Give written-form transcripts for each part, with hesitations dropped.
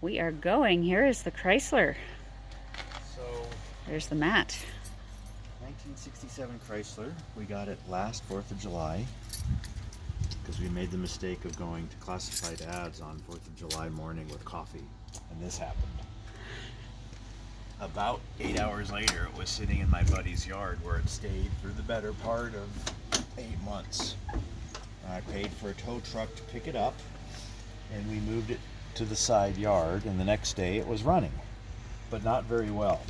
we are going. Here is the Chrysler. So, There's the mat. 1967 Chrysler. We got it last 4th of July because we made the mistake of going to classified ads on 4th of July morning with coffee, and this happened. About 8 hours later, it was sitting in my buddy's yard where it stayed for the better part of 8 months. I paid for a tow truck to pick it up, and we moved it to the side yard, and the next day it was running, but not very well.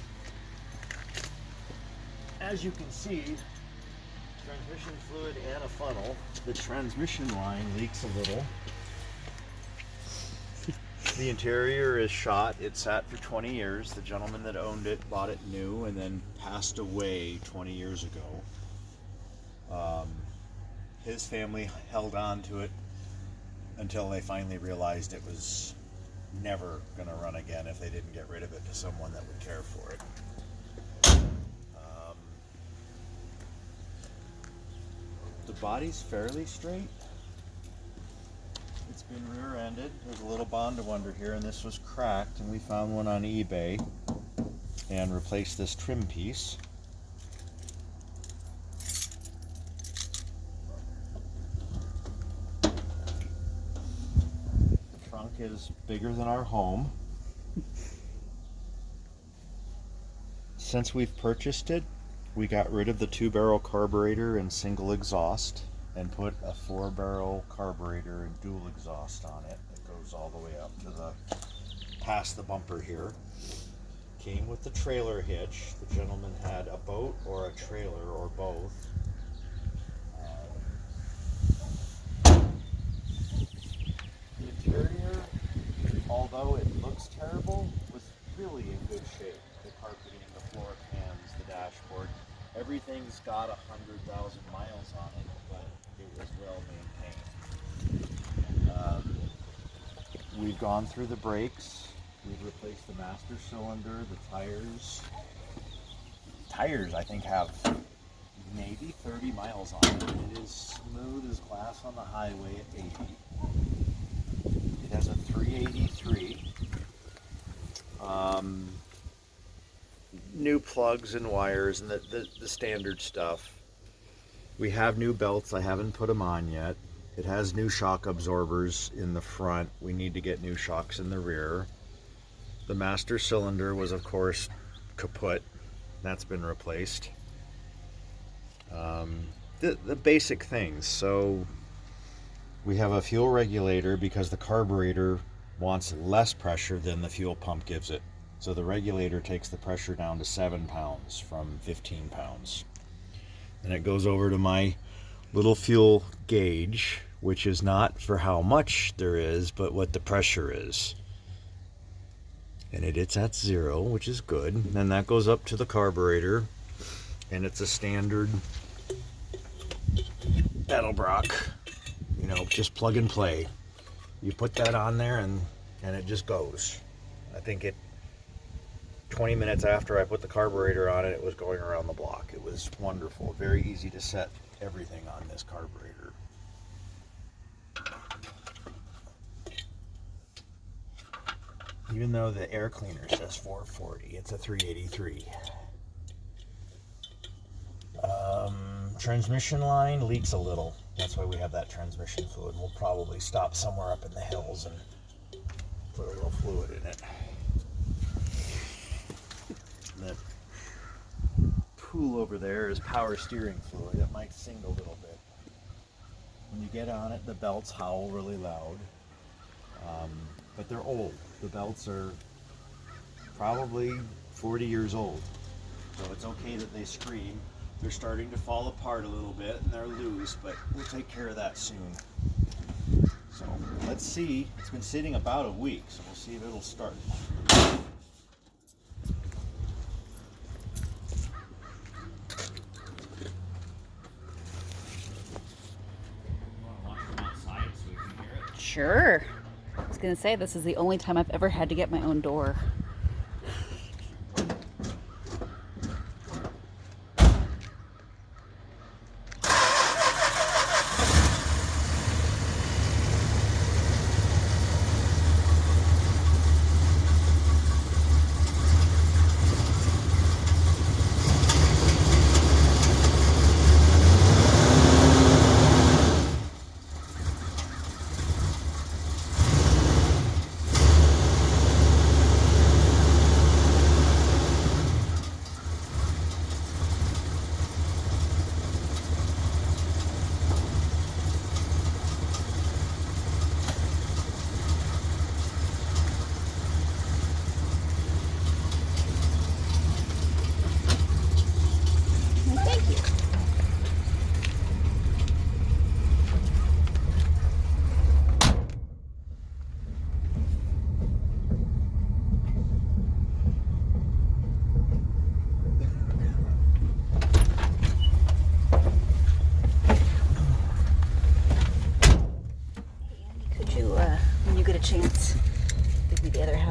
As you can see, transmission fluid and a funnel. The transmission line leaks a little. The interior is shot. It sat for 20 years. The gentleman that owned it bought it new and then passed away 20 years ago. His family held on to it until they finally realized it was never going to run again if they didn't get rid of it to someone that would care for it. The body's fairly straight. It's been rear-ended. There's a little Bondo under here, and this was cracked, and we found one on eBay and replaced this trim piece. The trunk is bigger than our home. Since we've purchased it, we got rid of the 2-barrel carburetor and single exhaust and put a 4-barrel carburetor and dual exhaust on it. It goes all the way up to the past the bumper here. Came with the trailer hitch. The gentleman had a boat or a trailer or both. The interior, although it looks terrible, was really in good shape. The carpeting, the floor pans, the dashboard, everything's got 100,000 miles on it, but it was well maintained. We've gone through the brakes. We've replaced the master cylinder, the tires. Tires, I think, have maybe 30 miles on it. It is smooth as glass on the highway at 80. It has a 383. New plugs and wires and the standard stuff. We have new belts. I haven't put them on yet. It has new shock absorbers in the front. We need to get new shocks in the rear. The master cylinder was, of course, kaput. That's been replaced. The basic things. So we have a fuel regulator because the carburetor wants less pressure than the fuel pump gives it. So the regulator takes the pressure down to 7 pounds from 15 pounds. And it goes over to my little fuel gauge, which is not for how much there is, but what the pressure is. And it's at 0, which is good. And then that goes up to the carburetor, and it's a standard Edelbrock, just plug and play. You put that on there and it just goes. I think 20 minutes after I put the carburetor on it, it was going around the block. It was wonderful. Very easy to set everything on this carburetor. Even though the air cleaner says 440, it's a 383. Transmission line leaks a little. That's why we have that transmission fluid. We'll probably stop somewhere up in the hills and put a little fluid in it. That pool over there is power steering fluid. It might sing a little bit. When you get on it, the belts howl really loud. But they're old. The belts are probably 40 years old. So it's okay that they scream. They're starting to fall apart a little bit and they're loose, but we'll take care of that soon. So let's see. It's been sitting about a week, so we'll see if it'll start. Sure. I was going to say, this is the only time I've ever had to get my own door.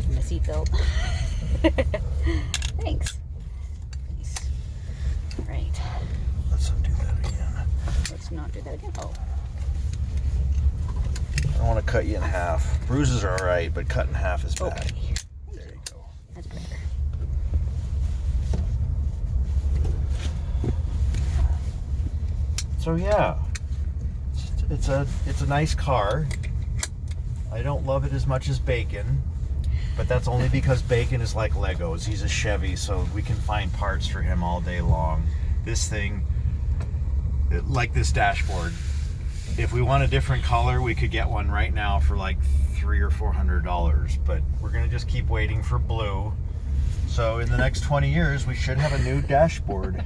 have my seatbelt. Thanks. Nice. All right. Let's undo that again. Let's not do that again. Oh. I don't want to cut you in half. Bruises are alright, but cut in half is bad. Okay. There you go. That's better. So yeah, it's a nice car. I don't love it as much as Bacon, but that's only because Bacon is like Legos. He's a Chevy, so we can find parts for him all day long. This thing, like this dashboard, if we want a different color, we could get one right now for like $300 or $400, but we're gonna just keep waiting for blue. So in the next 20 years, we should have a new dashboard.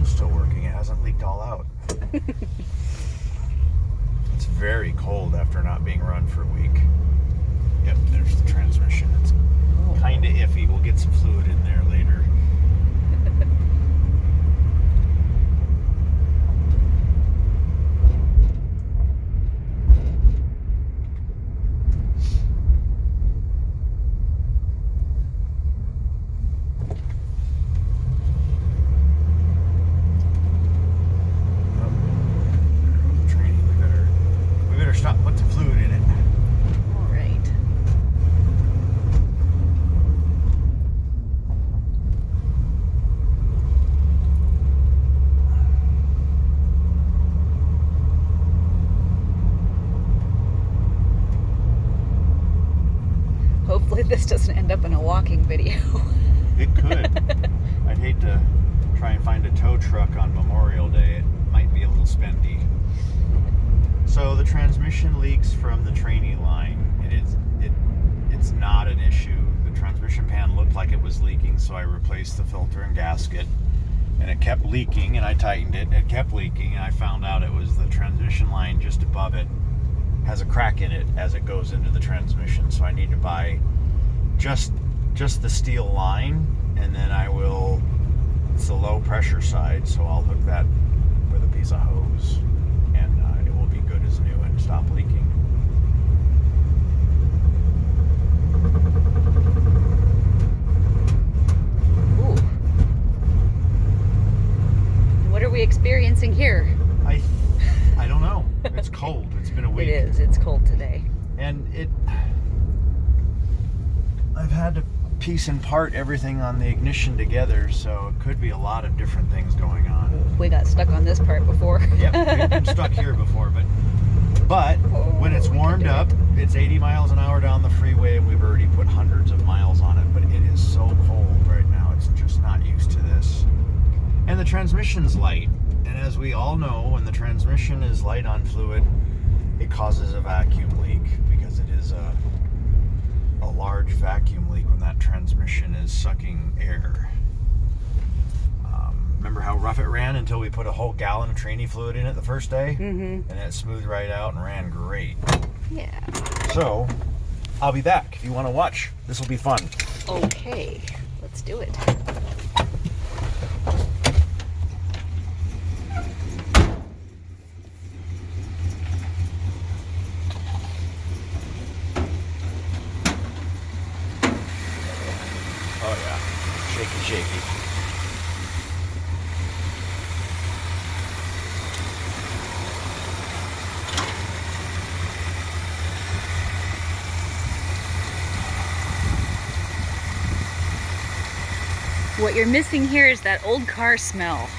Still working. It hasn't leaked all out. It's very cold after not being run for a week. Yep, there's the transmission. It's kind of iffy. We'll get some fluid in there later. Stop, put some fluid in it. All right. Hopefully this doesn't end up in a walking video. It could. I'd hate to try and find a tow truck on Memorial Day. It might be a little spendy. So the transmission leaks from the training line. It's not an issue. The transmission pan looked like it was leaking, so I replaced the filter and gasket, and it kept leaking, and I tightened it, and it kept leaking, and I found out it was the transmission line just above it has a crack in it as it goes into the transmission, so I need to buy just the steel line, and then it's the low pressure side, so I'll hook that with a piece of hose, and it will be good as new and stop leaking. Ooh. What are we experiencing here? I don't know. It's cold. It's been a week. It is. It's cold today. And I've had to piece and part everything on the ignition together, so it could be a lot of different things going on. We got stuck on this part before. Yep, we've been stuck here before, but when it's warmed up, it's 80 miles an hour down the freeway, and we've already put hundreds of miles on it, but it is so cold right now. It's just not used to this. And the transmission's light, and as we all know, when the transmission is light on fluid, it causes a vacuum leak, because it is a large vacuum leak when that transmission is sucking air. Remember how rough it ran until we put a whole gallon of trainee fluid in it the first day? Mm-hmm. And it smoothed right out and ran great. Yeah. So, I'll be back if you want to watch. This will be fun. Okay, let's do it. Oh yeah, shaky, shaky. What you're missing here is that old car smell.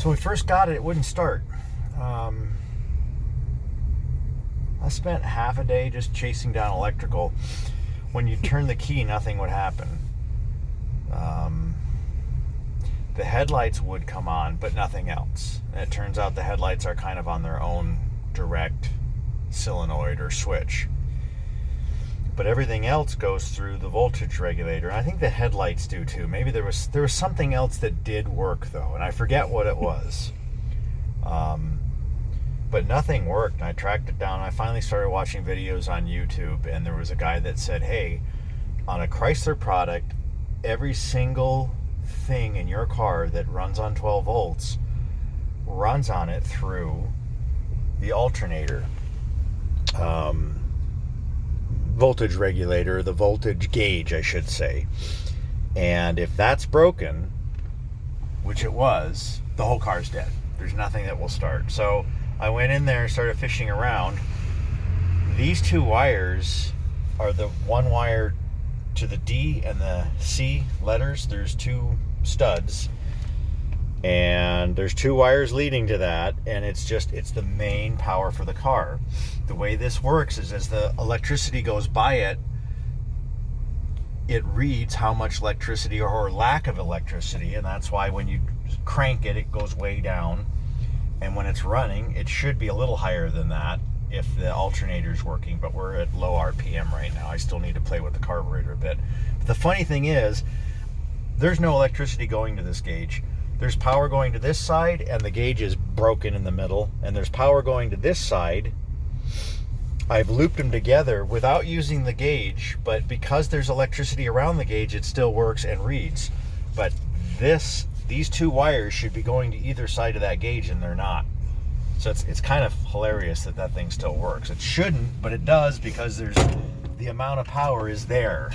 So we first got it, it wouldn't start. I spent half a day just chasing down electrical. When you turn the key, nothing would happen. The headlights would come on, but nothing else. And it turns out the headlights are kind of on their own direct solenoid or switch. But everything else goes through the voltage regulator. And I think the headlights do too. Maybe there was something else that did work though, and I forget what it was. But nothing worked. And I tracked it down. I finally started watching videos on YouTube, and there was a guy that said, hey, on a Chrysler product, every single thing in your car that runs on 12 volts runs on it through the alternator. Voltage regulator, the voltage gauge, I should say. And if that's broken, which it was, the whole car's dead. There's nothing that will start. So I went in there and started fishing around. These two wires are the one wire to the D and the C letters. There's two studs, and there's two wires leading to that, and it's the main power for the car. The way this works is as the electricity goes by it, it reads how much electricity or lack of electricity, and that's why when you crank it, it goes way down, and when it's running, it should be a little higher than that if the alternator's working, but we're at low RPM right now. I still need to play with the carburetor a bit. But the funny thing is, there's no electricity going to this gauge. There's power going to this side, and the gauge is broken in the middle, and there's power going to this side. I've looped them together without using the gauge, but because there's electricity around the gauge, it still works and reads. But these two wires should be going to either side of that gauge, and they're not. So it's kind of hilarious that thing still works. It shouldn't, but it does, because the amount of power is there,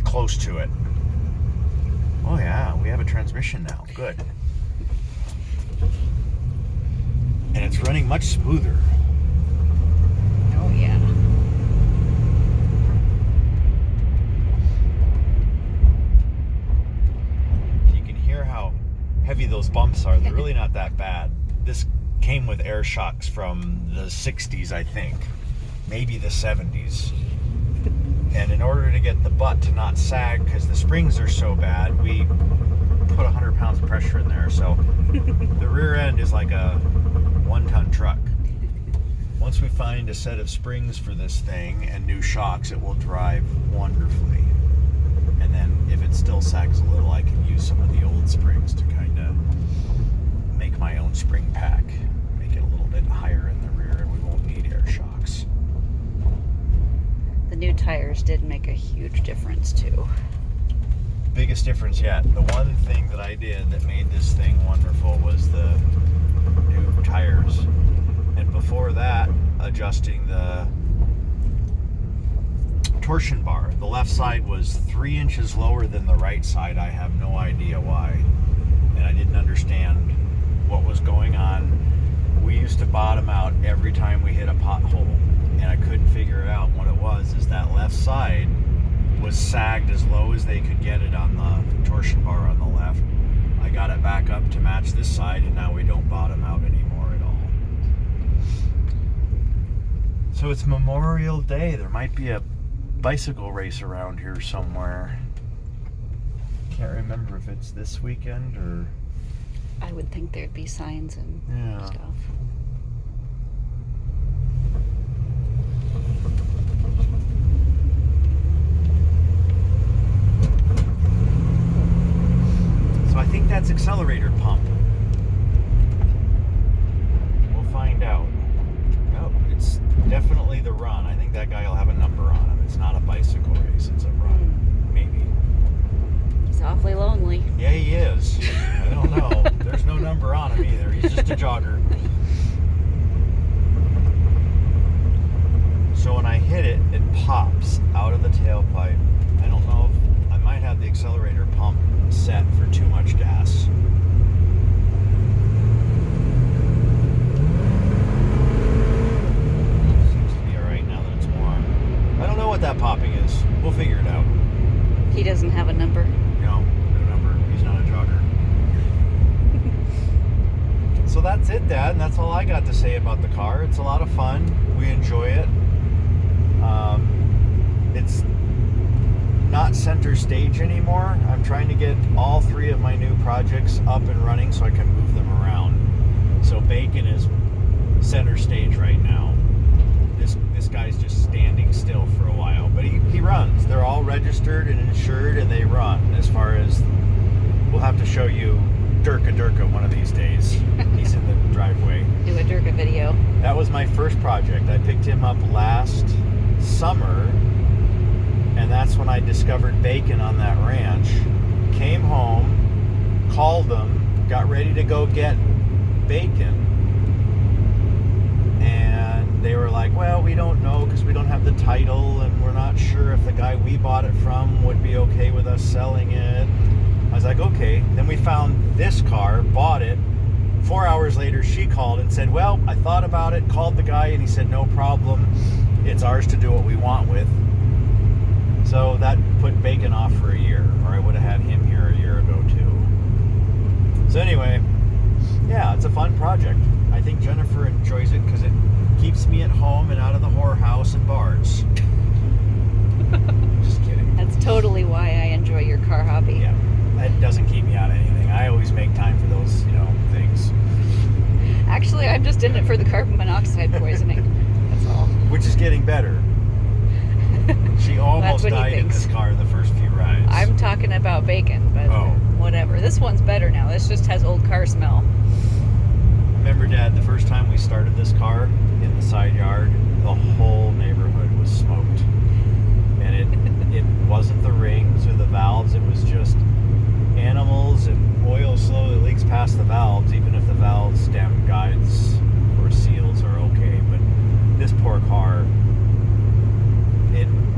close to it. Oh yeah, we have a transmission now. Good. And it's running much smoother. Oh yeah. You can hear how heavy those bumps are. They're really not that bad. This came with air shocks from the 60s, I think. Maybe the 70s. And in order to get the butt to not sag, because the springs are so bad, we put 100 pounds of pressure in there. So the rear end is like a 1-ton truck. Once we find a set of springs for this thing and new shocks, it will drive wonderfully. And then if it still sags a little, I can use some of the old springs to kind of make my own spring pack. Make it a little bit higher in the rear, and we won't need air shocks. The new tires did make a huge difference too. Biggest difference yet. The one thing that I did that made this thing wonderful was the new tires. And before that, adjusting the torsion bar. The left side was 3 inches lower than the right side. I have no idea why. And I didn't understand what was going on. We used to bottom out every time we hit a pothole, and I couldn't figure it out. What it was is that left side was sagged as low as they could get it on the torsion bar on the left. I got it back up to match this side, and now we don't bottom out anymore at all. So it's Memorial Day. There might be a bicycle race around here somewhere. Can't remember if it's this weekend or... I would think there'd be signs and stuff. So I think that's accelerator pump. We'll find out. No, it's definitely the run. I think that guy will have a number on him. It's not a bicycle race, it's a run. Maybe. He's awfully lonely. Yeah, he is. I don't know. There's no number on him either. He's just a jogger. So when I hit it, it pops out of the tailpipe. I don't know if I might have the accelerator pump set for too much gas. Seems to be alright now that it's warm. I don't know what that popping is. We'll figure it out. He doesn't have a number. No number. He's not a jogger. that's it, Dad, and that's all I got to say about the car. It's a lot of fun. We enjoy it. It's not center stage anymore. I'm trying to get all 3 of my new projects up and running so I can move them around. So Bacon is center stage right now. This guy's just standing still for a while, but he runs. They're all registered and insured, and they run. As far as, we'll have to show you Durka one of these days. He's in the driveway. Do a Durka video. That was my first project. I picked him up last summer, and that's when I discovered Bacon on that ranch. Came home, called them, got ready to go get Bacon, and they were like, well, we don't know because we don't have the title, and we're not sure if the guy we bought it from would be okay with us selling it. I was like, okay. Then we found this car, bought it. 4 hours later, she called and said, well, I thought about it, called the guy, and he said, no problem. It's ours to do what we want with. So that put Bacon off for a year, or I would have had him here a year ago too. So anyway, yeah, it's a fun project. I think Jennifer enjoys it because it keeps me at home and out of the whorehouse and bars. Just kidding. That's totally why I enjoy your car hobby. Yeah, that doesn't keep me out of anything. I always make time for those, things. Actually, I'm just in it for the carbon monoxide poisoning. That's all. Which is getting better. She almost died in this car the first few rides. I'm talking about Bacon, but whatever. This one's better now. This just has old car smell. Remember, Dad, the first time we started this car in the side yard, the whole neighborhood was smoked. And it wasn't the rings or the valves, it was just animals, and oil slowly leaks past the valves, even if the valve stem guides or seals are okay. But this poor car,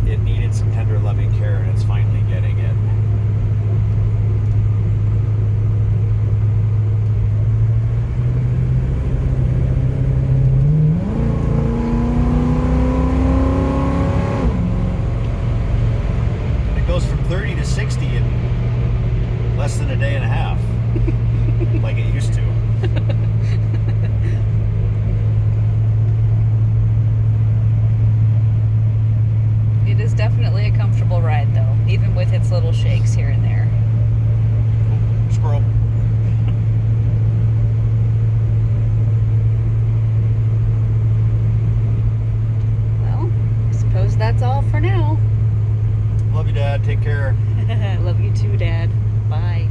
it needed some tender loving care, and it's finally getting it. It goes from 30 to 60 in less than a day and a half, like it used to. It is definitely a comfortable ride, though, even with its little shakes here and there. Squirrel. Well, I suppose that's all for now. Love you, Dad. Take care. Love you too, Dad. Bye.